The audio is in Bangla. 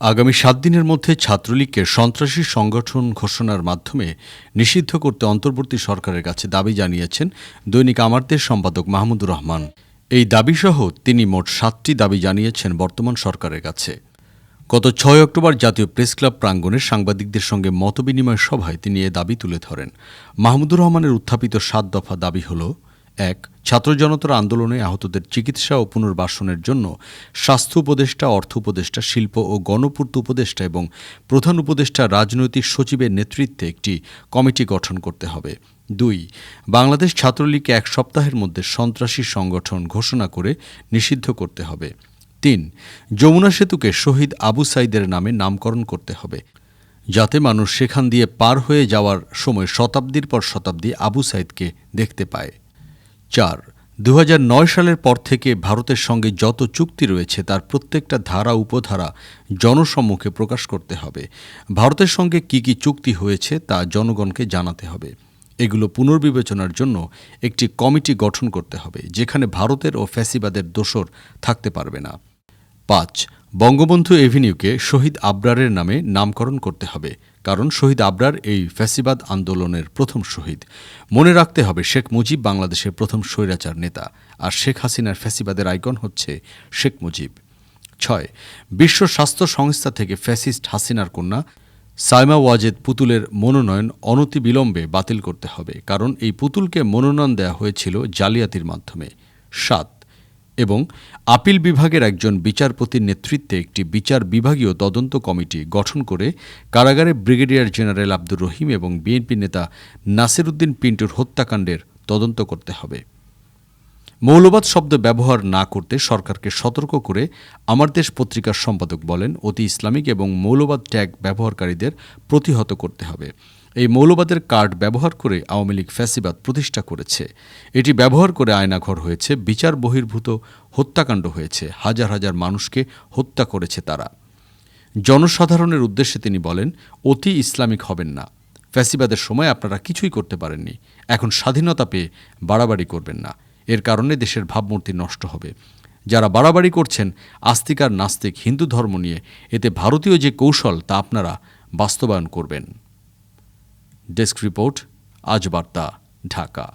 আগামী ৭ দিনের মধ্যে ছাত্রলীগকে সন্ত্রাসী সংগঠন ঘোষণার মাধ্যমে নিষিদ্ধ করতে অন্তর্বর্তী সরকারের কাছে দাবি জানিয়েছেন দৈনিক আমার দেশ সম্পাদক মাহমুদুর রহমান। এই দাবিসহ তিনি মোট ৭টি দাবি জানিয়েছেন বর্তমান সরকারের কাছে। গত ৬ অক্টোবর জাতীয় প্রেসক্লাব প্রাঙ্গণে সাংবাদিকদের সঙ্গে মতবিনিময় সভায় তিনি এ দাবি তুলে ধরেন। মাহমুদুর রহমানের উত্থাপিত ৭ দফা দাবি হল: ১. ছাত্র জনতার আন্দোলনে আহতদের চিকিৎসা ও পুনর্বাসনের জন্য স্বাস্থ্য উপদেষ্টা, অর্থ উপদেষ্টা, শিল্প ও গণপূর্ত উপদেষ্টা এবং প্রধান উপদেষ্টা রাজনৈতিক সচিবের নেতৃত্বে একটি কমিটি গঠন করতে হবে। ২. বাংলাদেশ ছাত্রলীগকে ১ সপ্তাহের মধ্যে সন্ত্রাসী সংগঠন ঘোষণা করে নিষিদ্ধ করতে হবে। ৩. যমুনা সেতুকে শহীদ আবু সাইদের নামে নামকরণ করতে হবে, যাতে মানুষ সেখান দিয়ে পার হয়ে যাওয়ার সময় শতাব্দীর পর শতাব্দী আবু সাইদকে দেখতে পায়। ৪. ২০০৯ সালের পর থেকে ভারতের সঙ্গে যত চুক্তি রয়েছে তার প্রত্যেকটা ধারা উপধারা জনসম্মুখে প্রকাশ করতে হবে। ভারতের সঙ্গে কি কি চুক্তি হয়েছে তা জনগণকে জানাতে হবে। এগুলো পুনর্বিবেচনার জন্য একটি কমিটি গঠন করতে হবে, যেখানে ভারতের ও ফ্যাসিবাদের দোসর থাকতে পারবে না। ৫. বঙ্গবন্ধু এভিনিউকে শহীদ আবরারের নামে নামকরণ করতে হবে, কারণ শহীদ আবরার এই ফ্যাসিবাদ আন্দোলনের প্রথম শহীদ। মনে রাখতে হবে, শেখ মুজিব বাংলাদেশের প্রথম স্বৈরাচার নেতা, আর শেখ হাসিনার ফ্যাসিবাদের আইকন হচ্ছে শেখ মুজিব। ৬. বিশ্ব স্বাস্থ্য সংস্থা থেকে ফ্যাসিস্ট হাসিনার কন্যা সাইমা ওয়াজেদ পুতুলের মনোনয়ন অনতিবিলম্বে বাতিল করতে হবে, কারণ এই পুতুলকে মনোনয়ন দেওয়া হয়েছিল জালিয়াতির মাধ্যমে। ৭. এবং আপিল বিভাগের একজন বিচারপতির নেতৃত্বে একটি বিচার বিভাগীয় তদন্ত কমিটি গঠন করে কারাগারে ব্রিগেডিয়ার জেনারেল আব্দুর রহিম এবং বিএনপি নেতা নাসির উদ্দিন পিন্টুর হত্যাকাণ্ডের তদন্ত করতে হবে। মৌলবাদ শব্দ ব্যবহার না করতে সরকারকে সতর্ক করে আমার দেশ পত্রিকার সম্পাদক বলেন, অতি ইসলামিক এবং মৌলবাদ ট্যাগ ব্যবহারকারীদের প্রতিহত করতে হবে। এই মৌলবাদের কার্ড ব্যবহার করে আওয়ামী লীগ ফ্যাসিবাদ প্রতিষ্ঠা করেছে। এটি ব্যবহার করে আয়নাঘর হয়েছে, বিচার বহির্ভূত হত্যাকাণ্ড হয়েছে, হাজার হাজার মানুষকে হত্যা করেছে তারা। জনসাধারণের উদ্দেশ্যে তিনি বলেন, অতি ইসলামিক হবেন না। ফ্যাসিবাদের সময় আপনারা কিছুই করতে পারেননি, এখন স্বাধীনতা পেয়ে বাড়াবাড়ি করবেন না। এর কারণে দেশের ভাবমূর্তি নষ্ট হবে। যারা বাড়াবাড়ি করছেন আস্তিক আর নাস্তিক হিন্দু ধর্ম নিয়ে, এতে ভারতীয় যে কৌশল তা আপনারা বাস্তবায়ন করবেন। ডেস্ক রিপোর্ট, আজ বার্তা, ঢাকা।